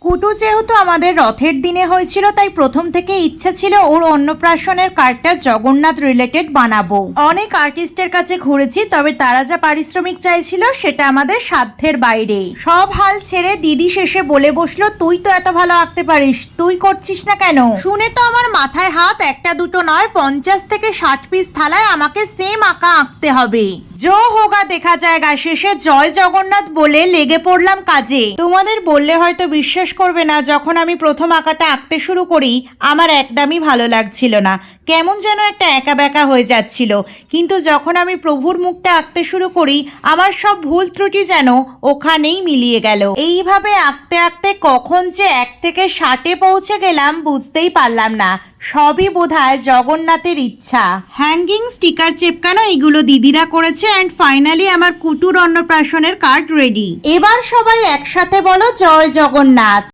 কুটু যেহেতু আমাদের রথের দিনে হয়েছিল, তাই প্রথম থেকে ইচ্ছা ছিল ওর অন্নপ্রাশনের কার্ডটা জগন্নাথ রিলেটেড বানাবো। অনেক আর্টিস্টের কাছে ঘুরেছি, তবে তারা যা পারিশ্রমিক চাইছিল সেটা আমাদের সাধ্যের বাইরে। সব হাল ছেড়ে দিদি শেষে বলে বসলো, তুই তো এত ভালো আঁকতে পারিস, তুই করছিস না কেন? শুনে তো আমার মাথায় হাত, একটা দুটো নয় 50 থেকে 60 পিস থালায় আমাকে সেম আঁকা আঁকতে হবে। জো হোগা দেখা জায়গা। শেষে জয় জগন্নাথ বলে লেগে পড়লাম কাজে। তোমাদের বললে হয়তো বিশ্বাস করবে না, যখন আমি প্রথম আঁকাটা আঁকতে শুরু করি আমার একদমই ভালো লাগছিল না, কেমন যেন একটা একা বেঁকা হয়ে যাচ্ছিল। কিন্তু যখন আমি প্রভুর মুখটা আঁকতে শুরু করি আমার সব ভুল ত্রুটি যেন ওখানেই মিলিয়ে গেল। এইভাবে আঁকতে আঁকতে কখন যে 1 থেকে 60-এ পৌঁছে গেলাম বুঝতেই পারলাম না। সবই বোধহয় জগন্নাথের ইচ্ছা। হ্যাঙ্গিং, স্টিকার চেপকানো এগুলো দিদিরা করেছে। অ্যান্ড ফাইনালি আমার কুটুর অন্নপ্রাশনের কার্ড রেডি। এবার সবাই একসাথে বলো জয় জগন্নাথ।